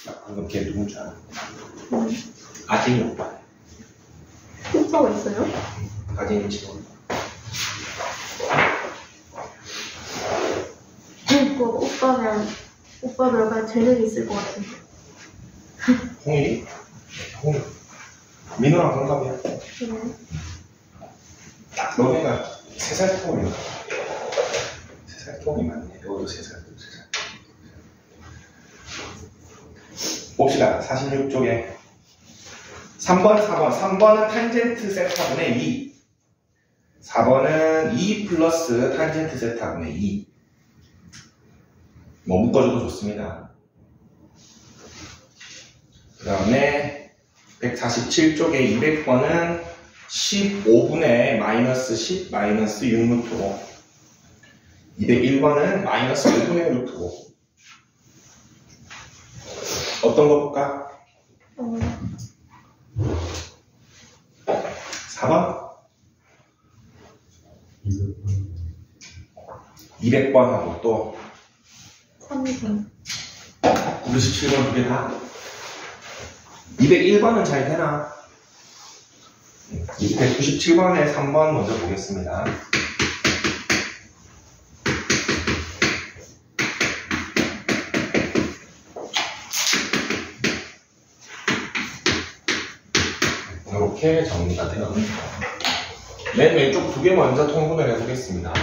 방금 걔 누군 줄 알아? 아진이 오빠. 오빠가 있어요? 아진이 지금. 오빠도 약간 재능이 있을 것 같은데. 홍일이? 홍일. 민호랑 동갑이야. 딱 너네가 3살 통이야. 3살 통이 맞네. 너도 3살. 봅시다. 46쪽에 3번, 4번. 3번은 탄젠트 세타분의 2. 4번은 2 플러스 탄젠트 세타분의 2. 뭐 묶어줘도 좋습니다. 그 다음에 147쪽에 200번은 15분의 마이너스 10 마이너스 6루트 5. 201번은 마이너스 5분의 루트 5. 어떤 거 볼까? 4번? 200번하고 또 3번 97번 두 개 다? 201번은 잘 되나? 297번에 3번 먼저 보겠습니다. 이렇게 정리가 되었습니다. 맨 왼쪽 두 개 먼저 통분을 해보겠습니다.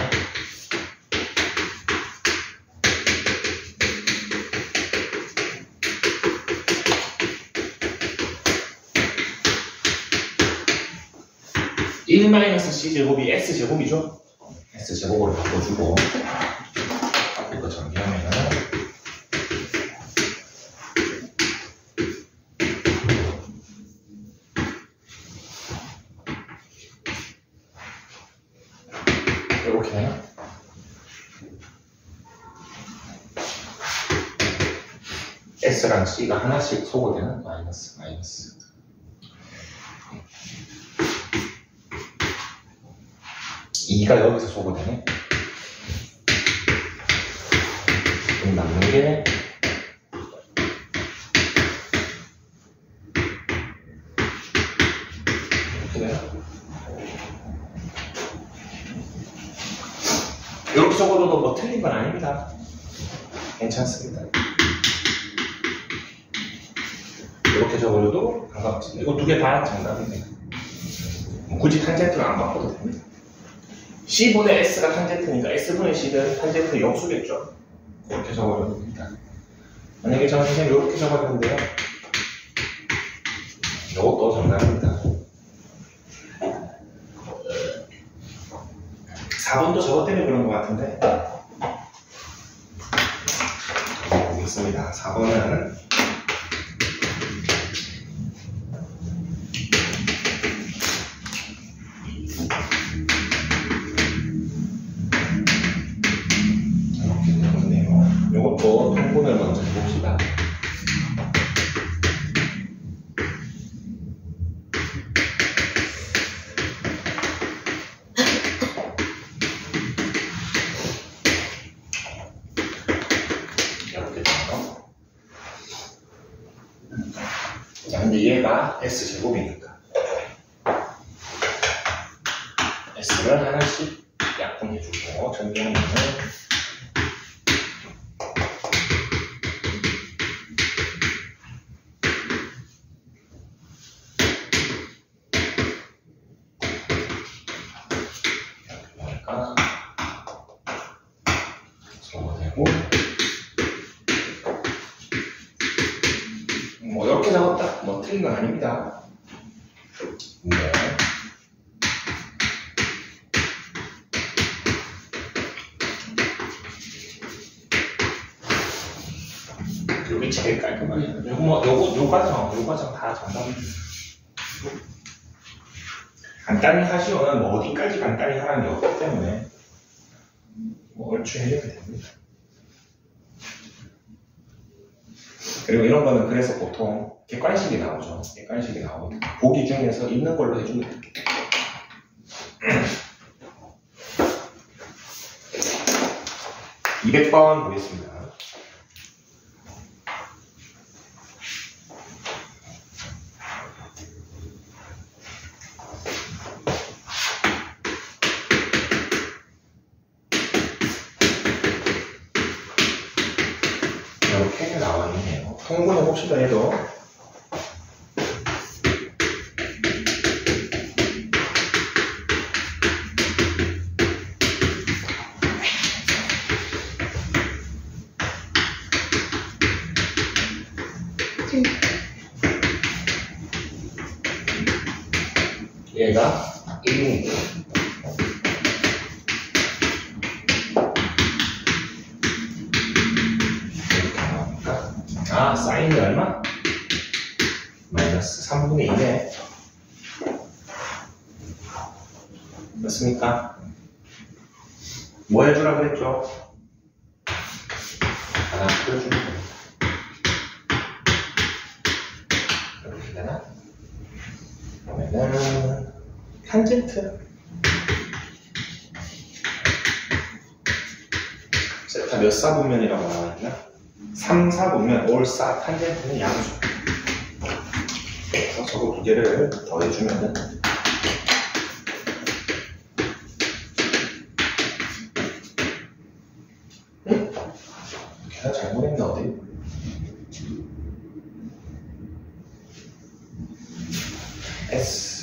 (1-c제곱이 x제곱이죠? x제곱으로 바꿔주고 앞에 거 정리하면은 이렇게 s랑 c가 하나씩 소거되는 마이너스 2가 여기서 소거되네. 그럼 남는 게 이렇게 적어도 뭐 틀린 건 아닙니다. 괜찮습니다. 이렇게 적어도 상관없습니다. 이거 두 개 다 정답입니다. 굳이 탄젠트를 안 바꿔도 됩니다. C분의 S가 탄젠트니까 S분의 C는 탄젠트 역수겠죠. 이렇게 적어줘도 됩니다. 만약에 저는 선생님 이렇게 적어줬는데요. 이것도 정답입니다. 4번도 저것 때문에 그런 것 같은데. 보겠습니다. 4번은 이것도 통분을 먼저 해봅시다. 이렇게 돼요. 자, 근데 얘가 S제곱이니까 S를 하나씩 약분해주고 정리하면은 뭐 이렇게 적었다. 뭐 틀린 건 아닙니다. 네. 여기 제일 깔끔하게. 요 과정 다 정답입니다. 간단히 하시오는 뭐 어디까지 간단히 하라는 게 없기 때문에 뭐 얼추 해결이 됩니다. 그리고 이런 거는 그래서 보통 객관식이 나오죠. 객관식이 나오고 보기 중에서 있는 걸로 해주면 됩니다. 200번 보겠습니다. 나와 있네요. 통분해 봅시다, 얘도. 얘가 1이니까. 아, 사인이 얼마? 마이너스 3분의 2네. 맞습니까? 뭐 해주라 그랬죠? 하나 풀어주면 됩니다. 이렇게 되나? 그러면은 탄젠트 세타 몇 사분면이라고 나와있나? 3, 4분면 올사 탄젠트는 양수. 그래서 저거 두 개를 더해주면은 걔가 잘못했나 어디? S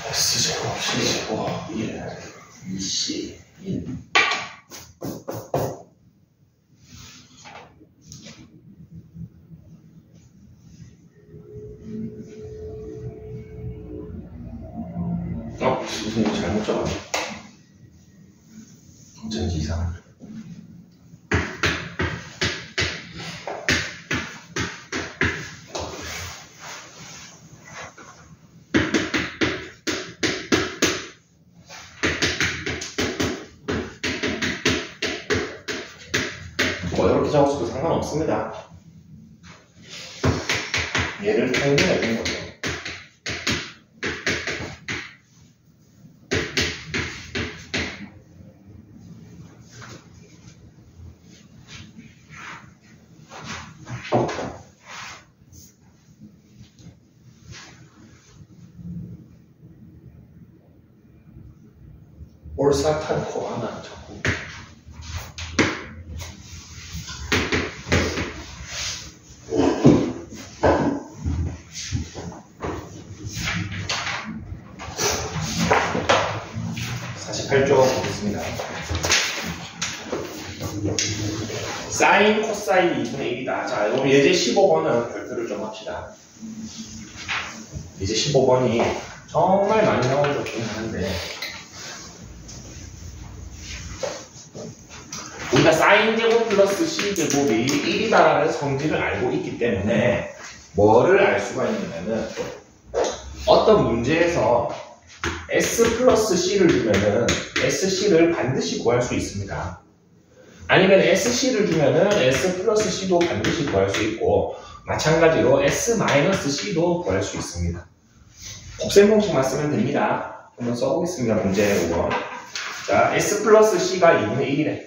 S제곱, C제곱, 1, 2C, 1. 선생님 잘못 적었네. 어쩐지 이상하네. 뭐 이렇게 적었어도 상관없습니다. 얘를 통분해 준 거죠. 올사탄코 하나 적고 보겠습니다. 사인, 코사인 2분의 1이다. 자, 그럼 예제 15번은 별표를 좀 합시다. 예제 15번이 정말 많이 나온 적긴 한데 우리가 사인 제곱 플러스 C 제곱이 1이다라는 성질을 알고 있기 때문에 뭐를 알 수가 있냐면은 어떤 문제에서 S 플러스 C를 주면은 SC를 반드시 구할 수 있습니다. 아니면 SC를 주면은 S 플러스 C도 반드시 구할 수 있고 마찬가지로 S 마이너스 C도 구할 수 있습니다. 곱셈 공식만 쓰면 됩니다. 한번 써보겠습니다. 문제 5번. 자, S 플러스 C가 2분의 1이래.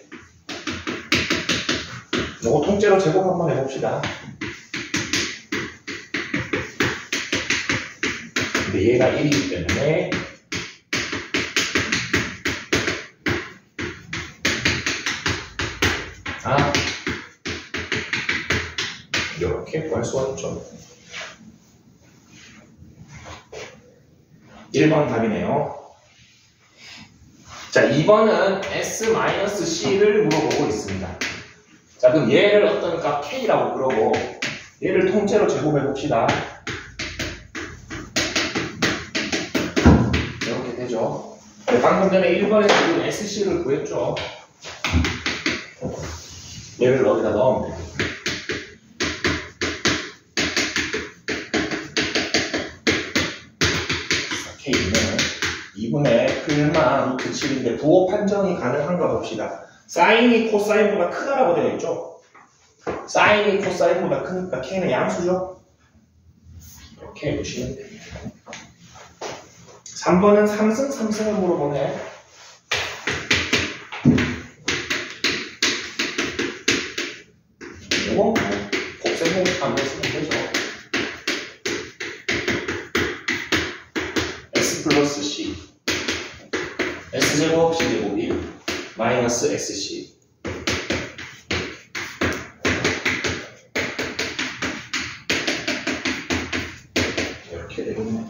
요거 통째로 제곱 한번 해봅시다. 근데 얘가 1이기 때문에 이렇게 구할 수가 있죠. 1번 답이네요. 자, 2번은 S-C를 물어보고 있습니다. 자, 그럼 얘를 어떤 값 K라고 그러고 얘를 통째로 제곱해 봅시다. 이렇게 되죠. 방금 전에 1번에 지금 SC를 구했죠. 얘를 여기다 넣으면 됩니다. K는 2분의 풀마 루트 7인데 부호 판정이 가능한가 봅시다. 사인이 코사인보다 크다라고 되어 있죠. 사인이 코사인보다 크니까 K는 양수죠? 이렇게 보시면 됩니다. 3번은 3승 3승을 물어보네. 이건 곱셈 한번 쓰면 되죠. x 플러스 c s제곱 c제곱 1 마이너스 sc 이렇게 되겠네.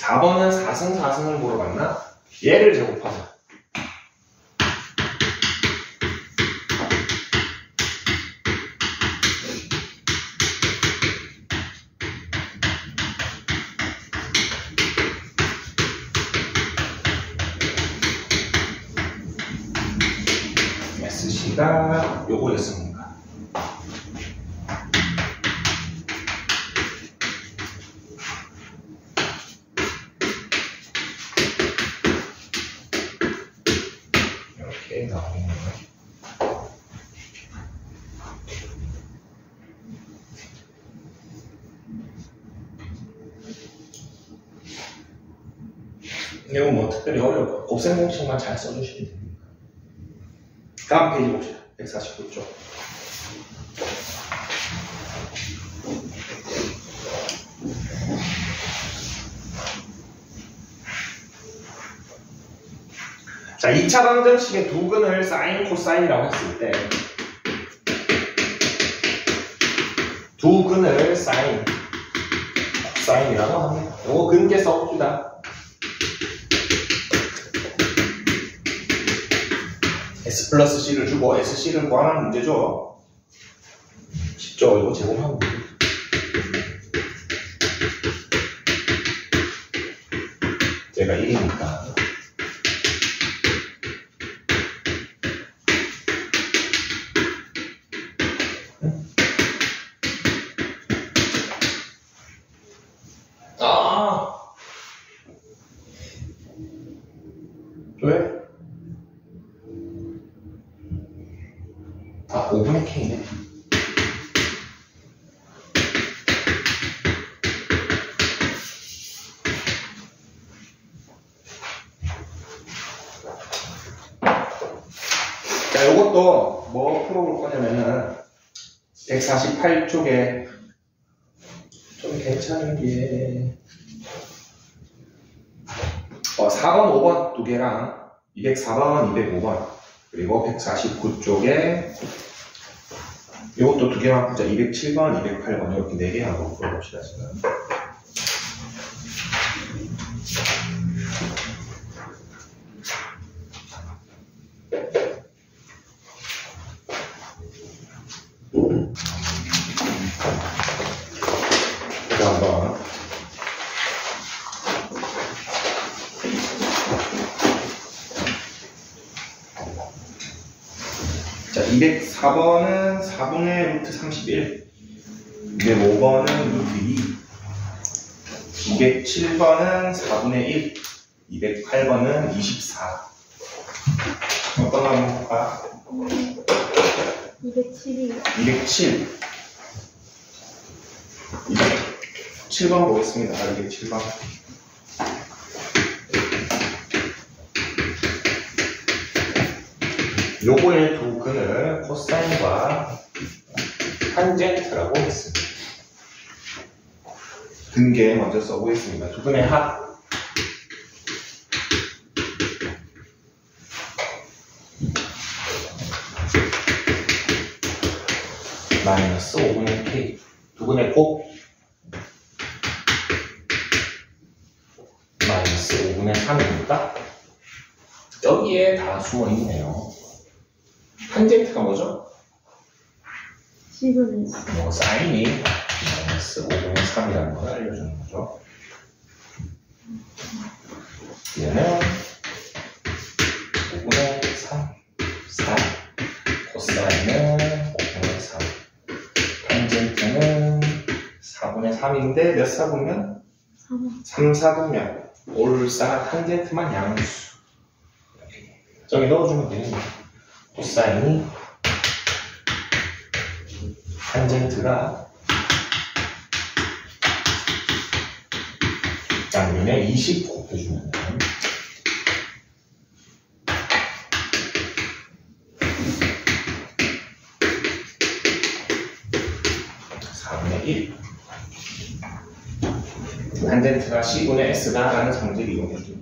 4번은 4승 4승을 물어봤나? 얘를 제곱하자. SC가 요거였습니다. 이렇게 나오네요. 이거 뭐 특별히 어려워요. 곱셈 공식만 잘 써주시면 됩니다. 다음 페이지 봅시다. 149쪽. 자, 2차 방정식의 두 근을 사인, 코사인이라고 했을 때 두 근을 사인, 코사인이라고 합니다. 요거 근께 써봅시다. S 플러스 C를 주고 SC를 구하는 문제죠. 쉽죠? 이거 제곱하면 돼요. 제가 1이니까. 왜? 5분의 K네. 자, 요것도 뭐 풀어볼 거냐면은 148쪽에 좀 괜찮은 게 4번, 5번 두 개랑 204번, 205번 그리고 149쪽에 이것도 두 개만 보자. 207번, 208번 이렇게 네 개 하고 풀어봅시다 지금. 한번 자, 204번은 4분의 루트 31, 205번은 루트 2, 207번은 4분의 1, 208번은 24. 어떤 거 한번 볼까? 207이요. 207. 207번 보겠습니다. 207번. 요거의 두 근을 코사인과 탄젠트라고 했습니다. 근계 먼저 써보겠습니다. 두 근의 합. 마이너스 5분의 K. 두 근의 곱. 마이너스 5분의 3입니다. 여기에 다 숨어 있네요. 탄젠트가 뭐죠? C분의 사인이 마이너스 5분의 3이라는 걸 알려주는 거죠. 얘는 5분의 3, 4. 코사인은 5분의 3. 탄젠트는 4분의 3인데 몇 사분면? 3, 4분면. 올사 탄젠트만 양수. 저기 넣어주면 됩니다. 코사인이 탄젠트가 양면에 20 곱해주면 4분의 1 탄젠트가 C분의 S다 라는 성질을 이용해줍니다.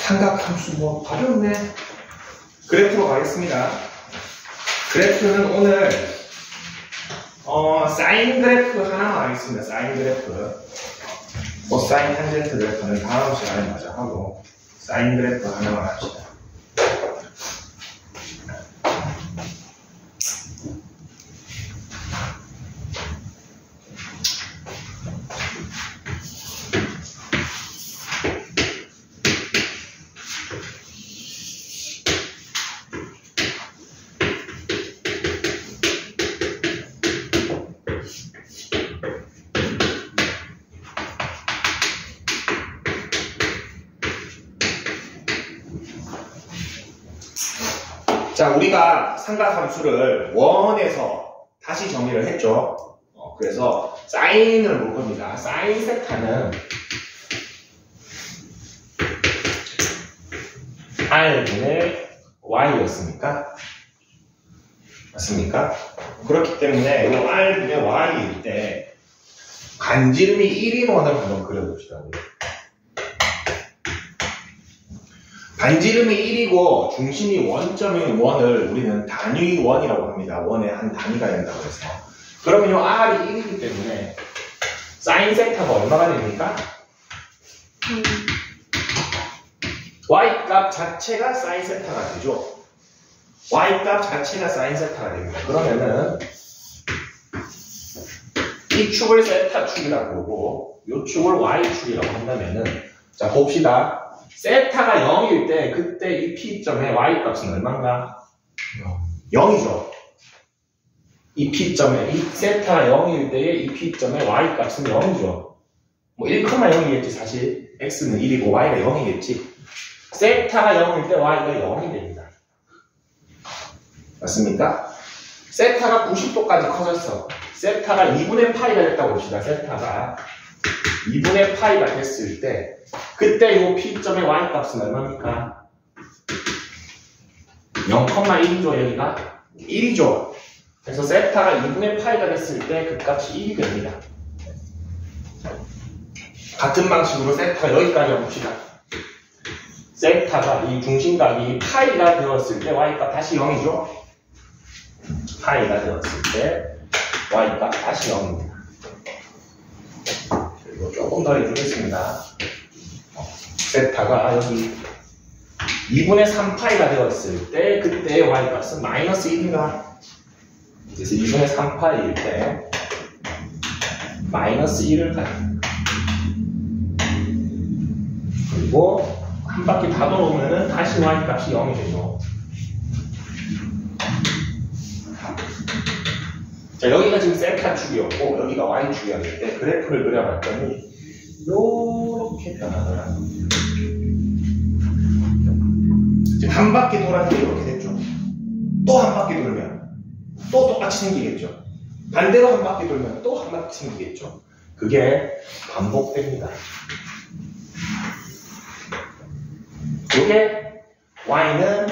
삼각함수 뭐 가볍네. 그래프로 가겠습니다. 그래프는 오늘 사인 그래프 하나만 하겠습니다. 사인 그래프. 코사인 탄젠트 그래프는 다음 시간에 마저 하고 사인 그래프 하나만 합시다. 자, 우리가 삼각함수를 원에서 다시 정의를 했죠. 그래서 사인을 볼 겁니다. 사인 세타는 R분의 Y였습니까? 맞습니까? 그렇기 때문에 이 R분의 Y일 때 반지름이 1인 원을 한번 그려봅시다. 반지름이 1이고 중심이 원점인 원을 우리는 단위 원이라고 합니다. 원의 한 단위가 된다고 해서. 그러면 이 R이 1이기 때문에 사인 세타가 얼마가 됩니까? Y 값 자체가 사인 세타가 되죠. Y 값 자체가 사인 세타가 됩니다. 그러면은 이 축을 세타 축이라고 보고 이 축을 Y 축이라고 한다면은 자 봅시다. 세타가 0일 때 그때 이 P점의 Y 값은 얼마인가? 0이죠. 이 P점에 이 세타가 0일 때의 이 P점의 Y 값은 0이죠. 뭐 1,0이겠지 사실. X는 1이고 Y가 0이겠지. 세타가 0일 때 Y가 0이 됩니다. 맞습니까? 세타가 90도까지 커졌어. 세타가 2분의 파이가 됐다고 봅시다. 세타가 2분의 파이가 됐을 때 그때 이 P점의 Y 값은 얼마입니까? 0,1이죠. 여기가 1이죠. 그래서 세타가 2분의 파이가 됐을 때 그 값이 1이 됩니다. 같은 방식으로 세타 여기까지 봅시다. 세타가 이 중심각이 파이가 되었을 때 Y값 다시 0이죠. 파이가 되었을 때 Y값 다시 0입니다. 그리고 조금 더 해주겠습니다. 세타가 여기 2분의 3파이가 되었을 때 그때 Y값은 마이너스 1인가? 그래서 2분의 3파이일 때 마이너스 1을 가집니다. 그리고 한 바퀴 다 돌아오면은 다시 Y값이 0이 되죠. 자, 여기가 지금 세타 축이었고 여기가 Y축이었을 때 그래프를 그려봤더니 이렇게 변하더라고요. 지금 한 바퀴 돌았는데 이렇게 됐죠. 또 한 바퀴 돌면 또 똑같이 생기겠죠. 반대로 한 바퀴 돌면 또 한 바퀴 생기겠죠. 그게 반복됩니다. 이게 Y는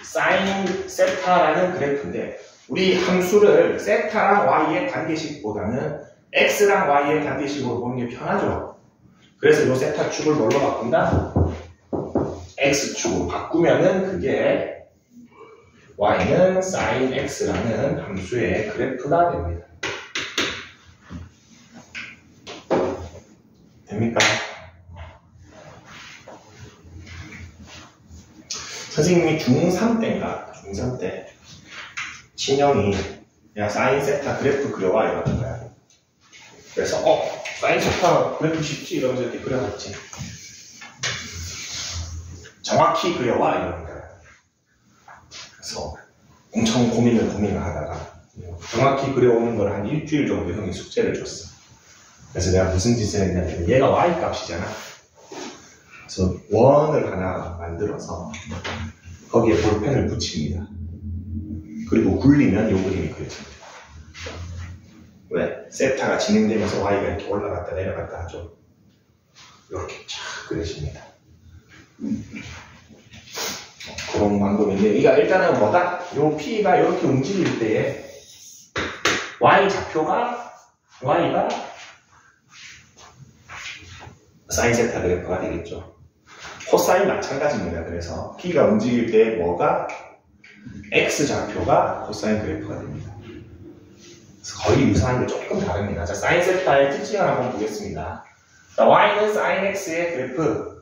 사인 세타라는 그래프인데 우리 함수를 세타랑 Y의 관계식보다는 X랑 Y의 관계식으로 보는 게 편하죠. 그래서 이 세타 축을 뭘로 바꾼다? X축으로 바꾸면은 그게 Y는 sin X라는 함수의 그래프가 됩니다. 됩니까? 선생님이 중3 때인가? 중3 때 친형이 야 사인 세타 그래프 그려와 이러는 거야. 그래서 사인 세타 그래프 쉽지 이러면서 이렇게 그려놨지. 정확히 그려와 이러는 거야. 그래서 엄청 고민을 하다가 정확히 그려오는 걸 한 일주일 정도 형이 숙제를 줬어. 그래서 내가 무슨 짓을 했냐면 얘가 y 값이잖아. 그래서 원을 하나 만들어서 거기에 볼펜을 붙입니다. 그리고 굴리면 이 그림이 그려집니다. 왜? 세타가 진행되면서 y가 이렇게 올라갔다 내려갔다 하죠. 이렇게 쫙 그려집니다. 그런 방법인데, 이가 일단은 뭐다? 요 P가 이렇게 움직일 때에 Y 좌표가, Y가 사인 세타 그래프가 되겠죠. 코사인 마찬가지입니다. 그래서 P가 움직일 때 뭐가? X 좌표가 코사인 그래프가 됩니다. 그래서 거의 유사한데 조금 다릅니다. 자, 사인 세타의 특징을 한번 보겠습니다. 자, Y는 사인 X의 그래프.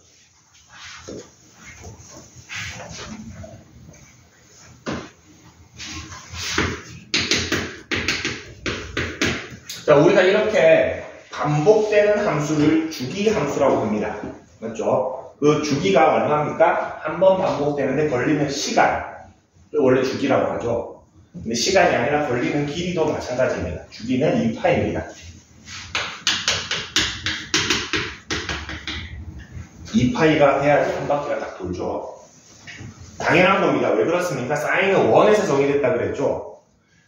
자, 우리가 이렇게 반복되는 함수를 주기 함수라고 합니다. 맞죠? 그 주기가 얼마입니까? 한 번 반복되는데 걸리는 시간을 원래 주기라고 하죠. 근데 시간이 아니라 걸리는 길이도 마찬가지입니다. 주기는 2파입니다. 2파이가 해야지 한 바퀴가 딱 돌죠. 당연한 겁니다. 왜 그렇습니까? 사인은 1에서 정의됐다 그랬죠.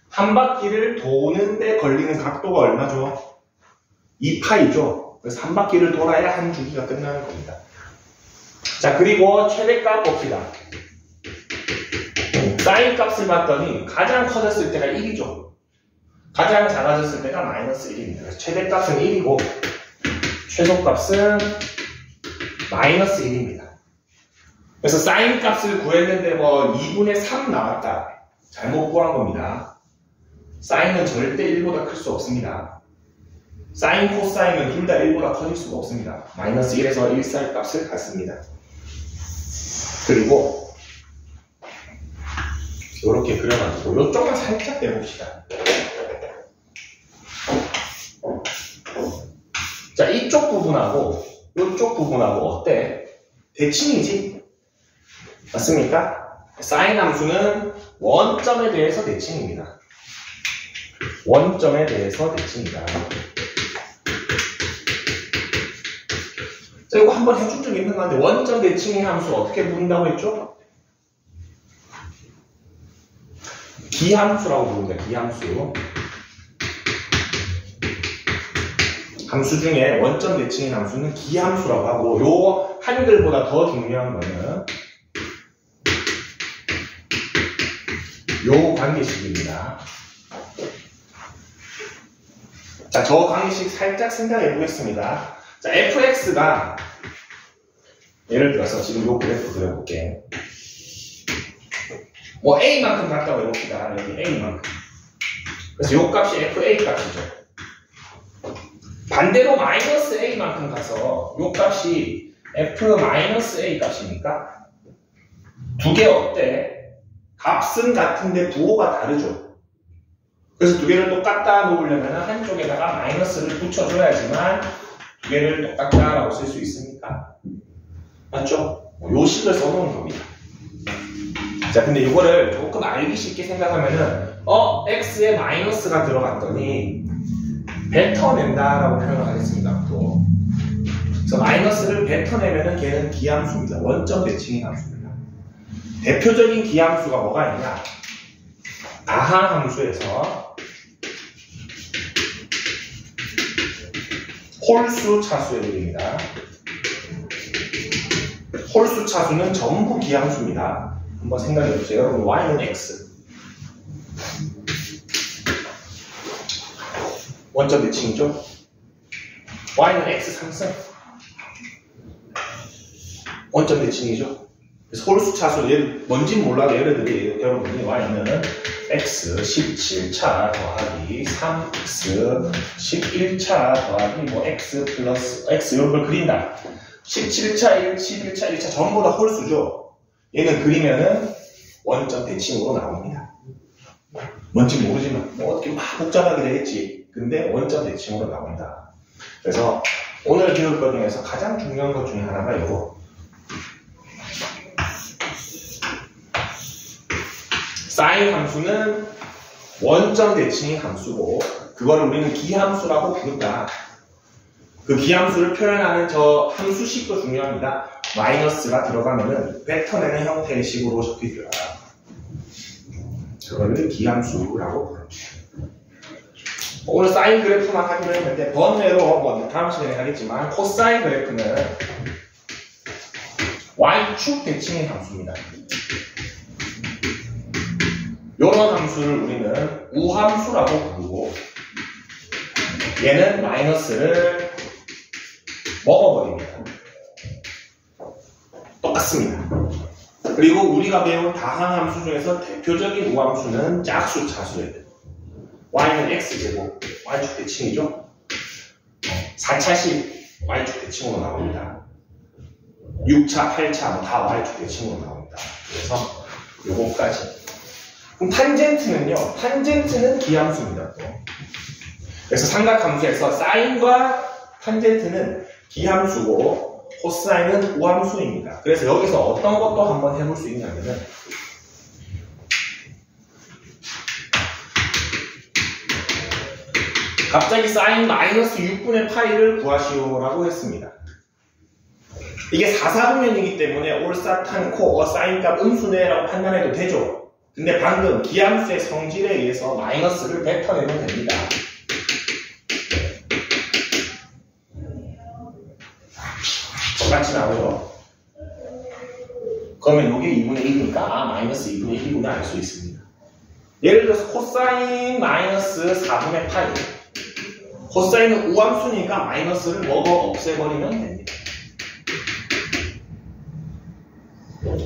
한 바퀴를 도는데 걸리는 각도가 얼마죠? 2파이죠. 그래서 한 바퀴를 돌아야 한 주기가 끝나는 겁니다. 자, 그리고 최대값 봅시다. 사인 값을 봤더니 가장 커졌을 때가 1이죠. 가장 작아졌을 때가 마이너스 1입니다. 그래서 최대값은 1이고 최소값은 마이너스 1입니다. 그래서 사인 값을 구했는데 뭐 2분의 3 나왔다. 잘못 구한 겁니다. 사인은 절대 1보다 클 수 없습니다. 사인, 코사인은 둘 다 1보다 커질 수가 없습니다. 마이너스 1에서 1 사이 값을 갖습니다. 그리고 이렇게 그려가지고 이쪽만 살짝 내봅시다. 자, 이쪽 부분하고 이쪽 부분하고 어때? 대칭이지? 맞습니까? 사인 함수는 원점에 대해서 대칭입니다. 원점에 대해서 대칭이다. 자, 이거 한번 해준 적이 있는 건데, 원점 대칭의 함수 어떻게 부른다고 했죠? 기함수라고 부릅니다. 기함수. 함수 중에 원점 대칭의 함수는 기함수라고 하고, 요 한글보다 더 중요한 거는 요 관계식입니다. 자, 저 관계식 살짝 생각해 보겠습니다. 자, fx가 예를 들어서 지금 요 그래프 그려볼게. 뭐 a만큼 같다고 해봅시다. 여기 a만큼. 그래서 요 값이 fa 값이죠. 반대로 마이너스 a만큼 가서 요 값이 f-a 값이니까 두 개 어때? 값은 같은데 부호가 다르죠. 그래서 두 개를 똑같다 놓으려면 한쪽에다가 마이너스를 붙여줘야지만 두 개를 똑같다라고 쓸 수 있습니까? 맞죠? 요 식을 써놓은 겁니다. 자, 근데 이거를 조금 알기 쉽게 생각하면은 x에 마이너스가 들어갔더니 뱉어낸다라고 표현을 하겠습니다. 또. 그래서 마이너스를 뱉어내면은 걔는 기함수입니다. 원점 대칭의 함수입니다. 대표적인 기함수가 뭐가 있냐? 아하 함수에서 홀수 차수의 그림입니다. 홀수 차수는 전부 기함수입니다. 한번 생각해 보세요. 여러분, y는 x. 원점 대칭이죠? y는 x 상승. 원점 대칭이죠? 그래서 홀수 차수, 뭔진 몰라도 예를 들어 여러분이 y는 x 17차 더하기 3x 11차 더하기 뭐 x 플러스 x 이런 걸 그린다. 17차, 11차, 1차 전부 다 홀수죠. 얘는 그리면은 원점 대칭으로 나옵니다. 뭔지 모르지만 뭐 어떻게 막 복잡하게 되겠지. 근데 원점 대칭으로 나온다. 그래서 오늘 배울 것 중에서 가장 중요한 것 중에 하나가 이거. 사인 함수는 원점 대칭의 함수고 그거를 우리는 기함수라고 부른다. 그 기함수를 표현하는 저 함수식도 중요합니다. 마이너스가 들어가면은 뱉어내는 형태의 식으로 적혀있더라. 그거를 기함수라고 부릅니다. 오늘 사인 그래프만 하기로 했는데 번외로 뭐 다음 시간에 하겠지만 코사인 그래프는 Y축 대칭의 함수입니다. 이런 함수를 우리는 우함수라고 부르고 얘는 마이너스를 먹어버립니다. 똑같습니다. 그리고 우리가 배운 다항함수 중에서 대표적인 우함수는 짝수 차수예요. y는 x제곱, y축 대칭이죠. 4차식 y축 대칭으로 나옵니다. 6차, 8차 뭐 다 y축 대칭으로 나옵니다. 그래서 요거까지. 그럼 탄젠트는요? 탄젠트는 기함수입니다. 또. 그래서 삼각함수에서 사인과 탄젠트는 기함수고 코사인은 우함수입니다. 그래서 여기서 어떤 것도 한번 해볼 수 있냐면은 갑자기 사인 마이너스 6분의 파이를 구하시오라고 했습니다. 이게 4사분면이기 때문에 올사탄코 사인값 음수네라고 판단해도 되죠. 근데 방금 기함수의 성질에 의해서 마이너스를 뱉어내면 됩니다. 똑같이 나오죠. 그러면 이게 2분의 1이니까 마이너스 2분의 1이구나 알 수 있습니다. 예를 들어서 코사인 마이너스 4분의 파이. 코사인은 우함수니까 마이너스를 먹어 없애버리면 됩니다.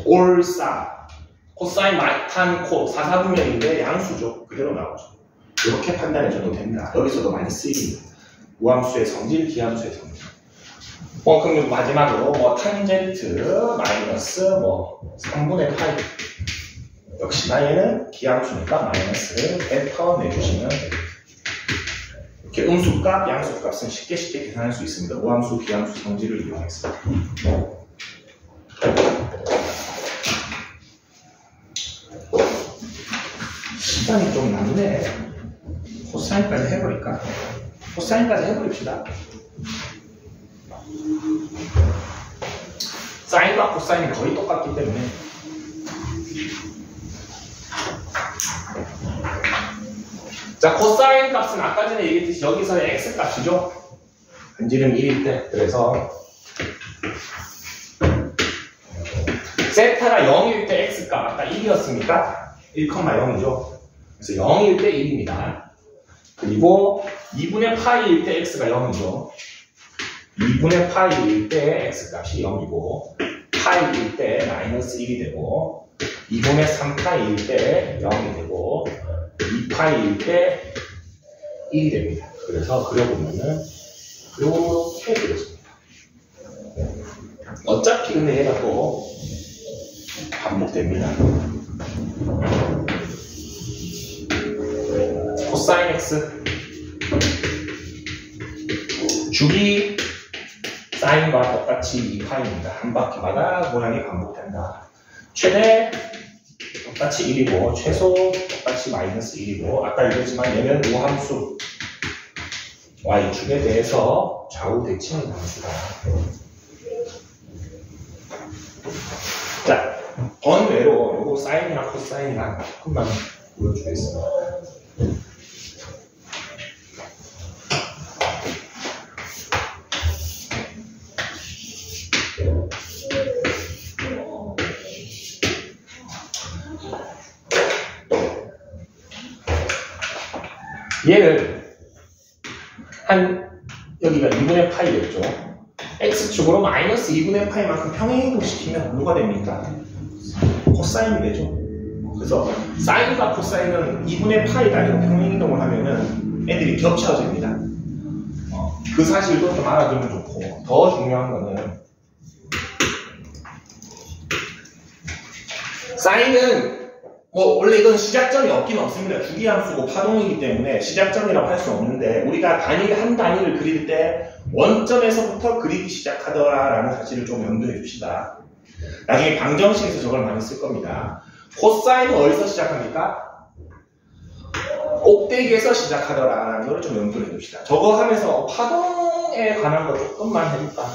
올사 코사인 탄 코 4사분면인데 양수죠. 그대로 나오죠. 이렇게 판단해줘도 됩니다. 여기서도 많이 쓰입니다. 우함수의 성질, 기함수의 성질. 그럼 마지막으로 탄젠트 마이너스 3분의 파이. 역시나 얘는 기함수니까 마이너스를 뱉어내주시면 됩니다. 이렇게 음수값, 양수값은 쉽게 계산할 수 있습니다. 우함수, 기함수 성질을 이용해서. 시간이 좀 남네. 코사인까지 해버릴까? 코사인까지 해버립시다. 사인과 코사인이 거의 똑같기 때문에 자, 코사인 값은 아까 전에 얘기했듯이 여기서의 x 값이죠. 반지름 1일 때. 그래서 세타가 0일 때 x 값 아까 1이었으니까 1,0이죠. 그래서 0일 때 1입니다. 그리고 2분의 파이일 때 x가 0이죠. 2분의 파이일 때 x값이 0이고 파이일 때 마이너스 1이 되고 2분의 3파이일 때 0이 되고 2파이일 때 1이 됩니다. 그래서 그려보면은 이렇게 그려집니다. 어차피 근데 얘가 또 반복됩니다. 코사인 x 주기 사인과 똑같이 2파입니다. 한 바퀴마다 모양이 반복된다. 최대 똑같이 1이고 최소 똑같이 마이너스 1이고 아까 얘기했지만 얘는 우함수 y축에 대해서 좌우 대칭의 함수다. 자, 번외로 요거 사인이랑 코사인이랑 조금만 보여주겠습니다. 얘를 여기가 2분의 파이였죠. x축으로 마이너스 2분의 파이만큼 평행이동시키면 누가 됩니까? 코사인이 되죠. 그래서 사인과 코사인은 2분의 파이 단위로 평행이동을 하면은 애들이 겹쳐집니다. 그 사실도 좀 알아두면 좋고, 더 중요한 거는 사인은 원래 이건 시작점이 없긴 없습니다. 주기함수고 파동이기 때문에 시작점이라고 할 수 없는데 우리가 한 단위를 그릴 때 원점에서부터 그리기 시작하더라라는 사실을 좀 염두해 두시다. 나중에 방정식에서 저걸 많이 쓸 겁니다. 코사인은 어디서 시작합니까? 꼭대기에서 시작하더라라는 걸 좀 염두해 둡시다. 저거 하면서 파동에 관한 거 조금만 해볼까?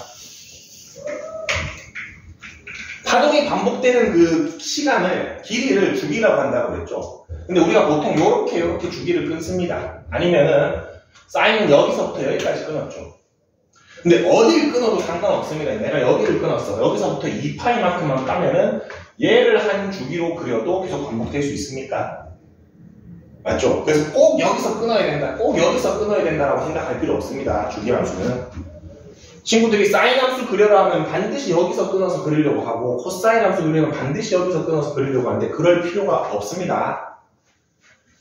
파동이 반복되는 그 시간을, 길이를 주기라고 한다고 그랬죠. 근데 우리가 보통 요렇게 주기를 끊습니다. 아니면은 사인은 여기서부터 여기까지 끊었죠. 근데 어딜 끊어도 상관없습니다. 내가 여기를 끊었어. 여기서부터 2파이만큼만 까면은 얘를 한 주기로 그려도 계속 반복될 수 있습니까? 맞죠? 그래서 꼭 여기서 끊어야 된다, 꼭 여기서 끊어야 된다라고 생각할 필요 없습니다. 주기 함수는. 친구들이 사인 함수 그려라 하면 반드시 여기서 끊어서 그리려고 하고, 코사인 함수 그리면 반드시 여기서 끊어서 그리려고 하는데 그럴 필요가 없습니다.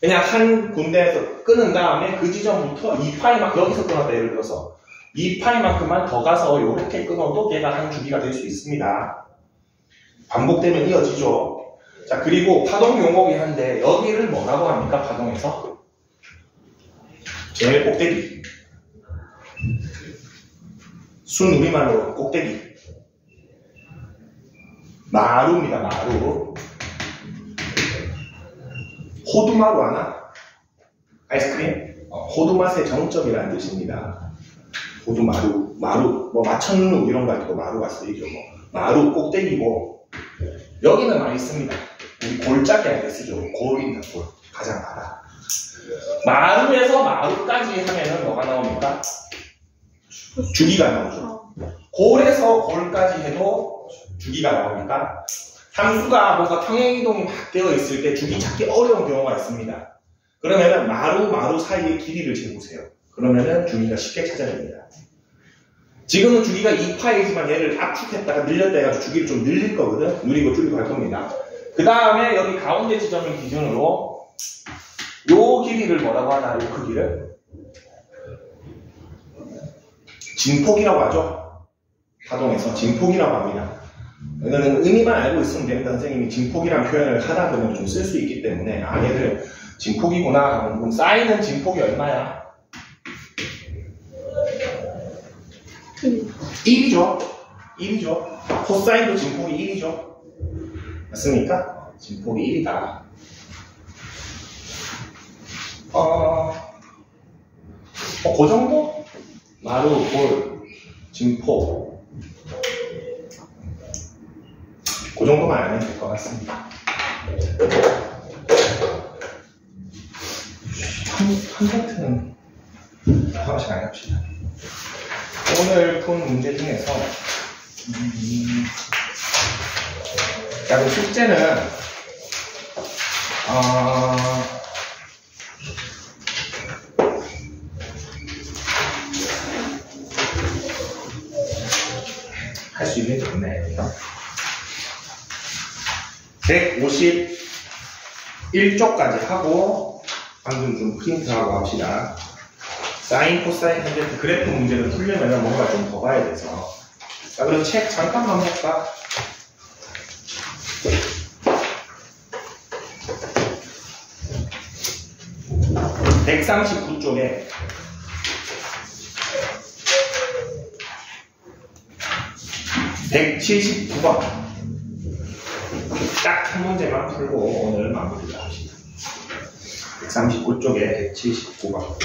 그냥 한 군데에서 끊은 다음에 그 지점부터 2파이만큼, 여기서 끊었다 예를 들어서 2파이만큼만 더 가서 이렇게 끊어도 얘가 한 주기가 될 수 있습니다. 반복되면 이어지죠. 자, 그리고 파동 용어이긴 한데 여기를 뭐라고 합니까? 파동에서 제일 꼭대기, 순 우리말로 꼭대기, 마루입니다. 마루. 호두마루 하나? 아이스크림? 호두맛의 정점이라는 뜻입니다. 호두마루, 마루, 뭐 마천루 이런 거 할때도 마루가 쓰이죠. 뭐 마루 꼭대기고, 여기는 많이 씁니다. 우리 골짜기 할 때 쓰죠. 골입니다. 골. 가장 바다. 마루에서 마루까지 하면은 뭐가 나옵니까? 주기가 나오죠. 골에서 골까지 해도 주기가 나옵니까? 함수가 뭔가 평행이동이 막 되어 있을 때 주기 찾기 어려운 경우가 있습니다. 그러면은 마루 사이의 길이를 재보세요. 그러면은 주기가 쉽게 찾아집니다. 지금은 주기가 2파이지만 얘를 압축했다가 늘렸다 해가지고 주기를 좀 늘릴 거거든. 누리고 줄이고 할 겁니다. 그 다음에 여기 가운데 지점을 기준으로 요 길이를 뭐라고 하나, 요 크기를 진폭이라고 하죠. 파동에서 진폭이라고 합니다. 이거는 의미만 알고 있으면 됩니다. 선생님이 진폭이라는 표현을 하다 보면 좀 쓸 수 있기 때문에, 아, 얘를 진폭이구나. 그럼 사인은 진폭이 얼마야? 1이죠. 1이죠. 코사인도 진폭이 1이죠. 맞습니까? 진폭이 1이다. 그 정도? 마루, 골, 진폭. 그 정도만 알면 될 것 같습니다. 한 세트는 하나씩 안 합시다. 오늘 푼 문제 중에서 자, 그 숙제는 할 수 있는 게 없네. 151쪽까지 하고 방금 좀 프린트하고 합시다. 사인, 코사인, 탄젠트 그래프 문제를 풀려면 뭔가 좀 더 봐야 돼서. 자, 그럼 책 잠깐만 볼까? (139쪽에) (179번) 딱 한 문제만 풀고 오늘 마무리를 합시다. 139쪽에 179번